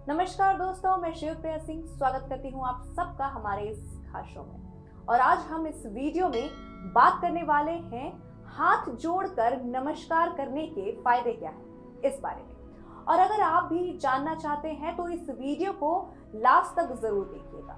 नमस्कार दोस्तों, मैं शिवप्रिया सिंह स्वागत करती हूँ आप सबका हमारे इस खास शो में। और आज हम इस वीडियो में बात करने वाले हैं हाथ जोड़कर नमस्कार करने के फायदे क्या हैं इस बारे में। और अगर आप भी जानना चाहते हैं तो इस वीडियो को लास्ट तक जरूर देखिएगा।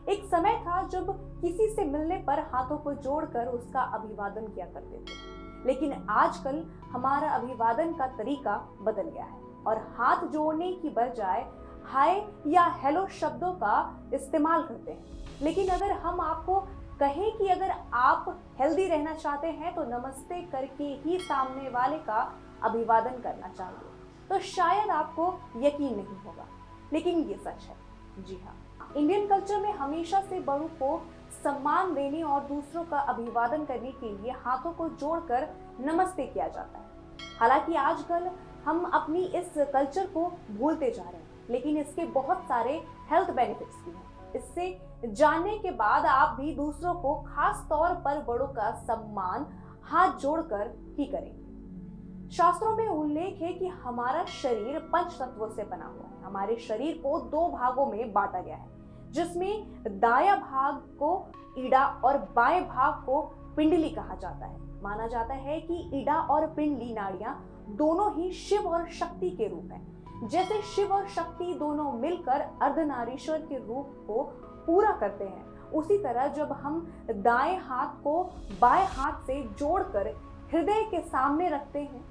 एक समय था जब किसी से मिलने पर हाथों को जोड़कर उसका अभिवादन किया करते थे, लेकिन आजकल हमारा अभिवादन का तरीका बदल गया है और हाथ जोड़ने की बजाय हाय या हेलो शब्दों का इस्तेमाल करते हैं। लेकिन अगर हम आपको कहें कि अगर आप हेल्दी रहना चाहते हैं तो नमस्ते करके ही सामने वाले का अभिवादन करना चाहिए, तो शायद आपको यकीन नहीं होगा, लेकिन ये सच है। जी हाँ, इंडियन कल्चर में हमेशा से बड़ों को सम्मान देने और दूसरों का अभिवादन करने के लिए हाथों को जोड़कर नमस्ते किया जाता है। हालांकि आजकल हम अपनी इस कल्चर को भूलते जा रहे हैं, लेकिन इसके बहुत सारे हेल्थ बेनिफिट्स भी हैं। इससे जानने के बाद आप भी दूसरों को, खास तौर पर बड़ों का सम्मान हाथ जोड़कर ही करें। शास्त्रों में उल्लेख है कि हमारा शरीर पंच तत्वों से बना हुआ है। हमारे शरीर को दो भागों में बांटा गया है, जिसमें दायां भाग को ईड़ा और बाएं भाग को पिंडली कहा जाता है। माना जाता है कि ईड़ा और पिंडली नाड़ियां दोनों ही शिव और शक्ति के रूप हैं। जैसे शिव और शक्ति दोनों मिलकर अर्धनारीश्वर के रूप को पूरा करते हैं, उसी तरह जब हम दाएं हाथ को बाएं हाथ से जोड़कर हृदय के सामने रखते हैं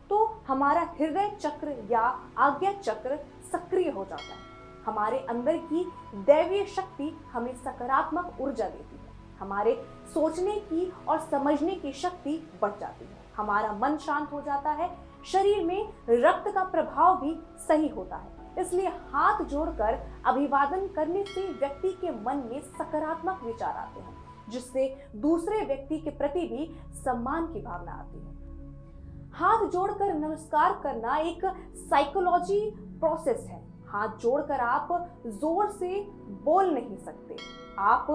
तो हमारा हृदय चक्र या आज्ञा चक्र सक्रिय हो जाता है। हमारे अंदर की दैवीय शक्ति हमें सकारात्मक ऊर्जा देती है। हमारे सोचने की और समझने की शक्ति बढ़ जाती है। हमारा मन शांत हो जाता है। शरीर में रक्त का प्रभाव भी सही होता है। इसलिए हाथ जोड़कर अभिवादन करने से व्यक्ति के मन में सकारात्मक विचार आते हैं, जिससे दूसरे व्यक्ति के प्रति भी सम्मान की भावना आती है। हाथ जोड़कर नमस्कार करना एक साइकोलॉजी प्रोसेस है। हाथ जोड़कर आप जोर से बोल नहीं सकते, आप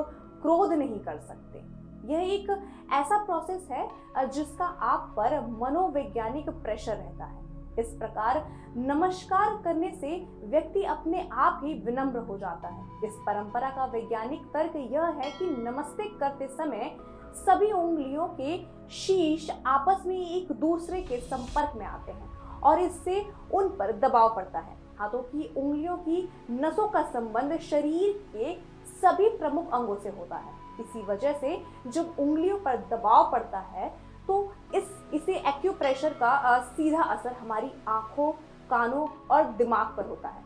क्रोध नहीं कर सकते। यह एक ऐसा प्रोसेस है जिसका आप पर मनोवैज्ञानिक प्रेशर रहता है। इस प्रकार नमस्कार करने से व्यक्ति अपने आप ही विनम्र हो जाता है। इस परंपरा का वैज्ञानिक तर्क यह है कि नमस्ते करते समय सभी उंगलियों के शीर्ष आपस में एक दूसरे के संपर्क में आते हैं और इससे उन पर दबाव पड़ता है। हाथों की उंगलियों की नसों का संबंध शरीर के सभी प्रमुख अंगों से होता है। इसी वजह से जब उंगलियों पर दबाव पड़ता है तो इसे एक्यूप्रेशर का सीधा असर हमारी आंखों, कानों और दिमाग पर होता है।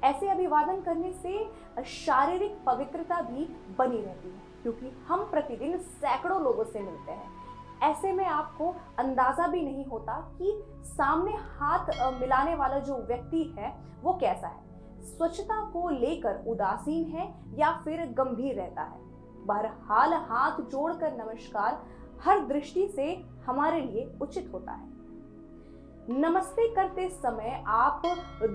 ऐसे अभिवादन करने से शारीरिक पवित्रता भी बनी रहती है, क्योंकि हम प्रतिदिन सैकड़ों लोगों से मिलते हैं। ऐसे में आपको अंदाजा भी नहीं होता कि सामने हाथ मिलाने वाला जो व्यक्ति है वो कैसा है, स्वच्छता को लेकर उदासीन है या फिर गंभीर रहता है। बहरहाल हाथ जोड़कर नमस्कार हर दृष्टि से हमारे लिए उचित होता है। नमस्ते करते समय आप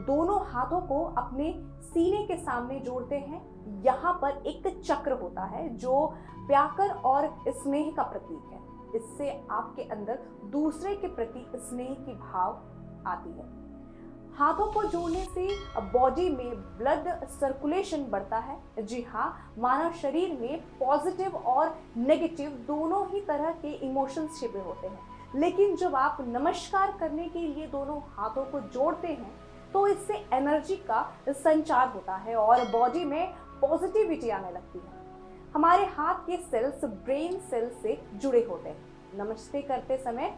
दोनों हाथों को अपने सीने के सामने जोड़ते हैं। यहाँ पर एक चक्र होता है जो प्यार और स्नेह का प्रतीक है। इससे आपके अंदर दूसरे के प्रति स्नेह की भाव आती है। हाथों को जोड़ने से बॉडी में ब्लड सर्कुलेशन बढ़ता है। जी हाँ, मानव शरीर में पॉजिटिव और नेगेटिव दोनों ही तरह के इमोशंस छिपे होते हैं, लेकिन जब आप नमस्कार करने के लिए दोनों हाथों को जोड़ते हैं तो इससे एनर्जी का संचार होता है और बॉडी में पॉजिटिविटी आने लगती है। हमारे हाथ के सेल्स ब्रेन सेल से जुड़े होते हैं। नमस्ते करते समय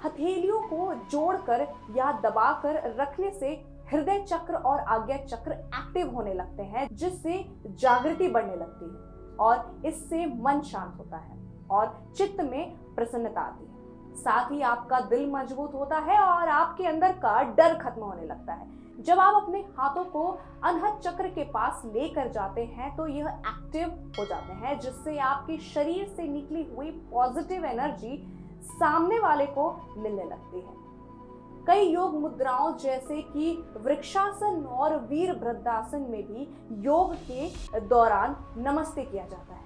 हथेलियों को जोड़कर या दबाकर रखने से हृदय चक्र और आज्ञा चक्र एक्टिव होने लगते हैं, जिससे जागृति बढ़ने लगती है और इससे मन शांत होता है और चित्त में प्रसन्नता आती है। साथ ही आपका दिल मजबूत होता है और आपके अंदर का डर खत्म होने लगता है। जब आप अपने हाथों को अनहद चक्र के पास लेकर जाते हैं तो यह एक्टिव हो जाते हैं, जिससे आपके शरीर से निकली हुई पॉजिटिव एनर्जी सामने वाले को मिलने लगती है। कई योग मुद्राओं जैसे कि वृक्षासन और वीरभद्रासन में भी योग के दौरान नमस्ते किया जाता है।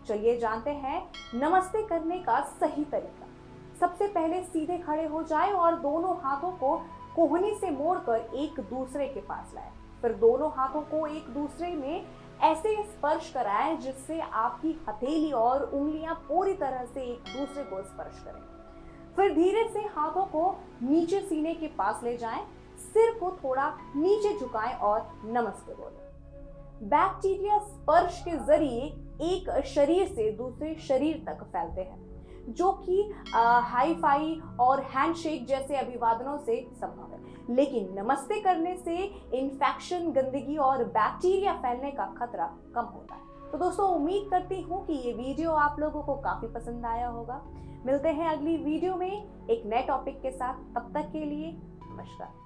चलिए जानते हैं नमस्ते करने का सही तरीका। सबसे पहले सीधे खड़े हो जाएं और दोनों हाथों को कोहनी से मोड़कर एक दूसरे के पास लाएं। फिर दोनों हाथों को एक दूसरे में ऐसे स्पर्श कराएं जिससे आपकी हथेली और उंगलियां पूरी तरह से एक दूसरे को स्पर्श करें। फिर धीरे से हाथों को नीचे सीने के पास ले जाएं, सिर को थोड़ा नीचे झुकाएं और नमस्ते बोलें। बैक्टीरिया स्पर्श के जरिए एक शरीर से दूसरे शरीर तक फैलते हैं, जो कि हाई फाई और हैंडशेक जैसे अभिवादनों से संभव है, लेकिन नमस्ते करने से इन्फेक्शन, गंदगी और बैक्टीरिया फैलने का खतरा कम होता है। तो दोस्तों, उम्मीद करती हूँ कि ये वीडियो आप लोगों को काफी पसंद आया होगा। मिलते हैं अगली वीडियो में एक नए टॉपिक के साथ। तब तक के लिए नमस्कार।